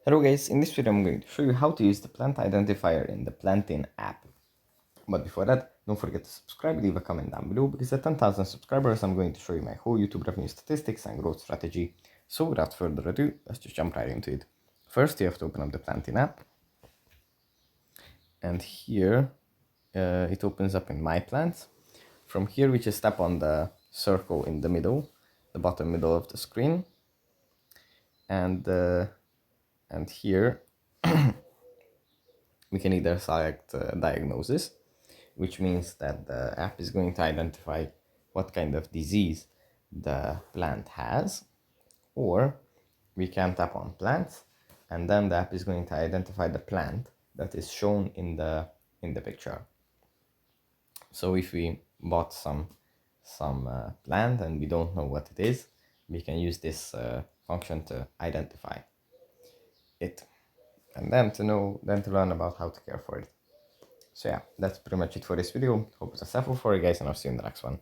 Hello guys, in this video I'm going to show you how to use the plant identifier in the PlantIn app. But before that, don't forget to subscribe, leave a comment down below, because at 10,000 subscribers I'm going to show you my whole YouTube revenue statistics and growth strategy. So without further ado, let's just jump right into it. First you have to open up the PlantIn app. And here it opens up in My Plants. From here we just tap on the circle in the middle, the bottom middle of the screen. And here we can either select diagnosis, which means that the app is going to identify what kind of disease the plant has, or we can tap on plants and then the app is going to identify the plant that is shown in the picture. So if we bought some plant and we don't know what it is, we can use this function to identify it, and then to learn about how to care for it. So yeah, that's pretty much it for this video. Hope it was helpful for you guys, and I'll see you in the next one.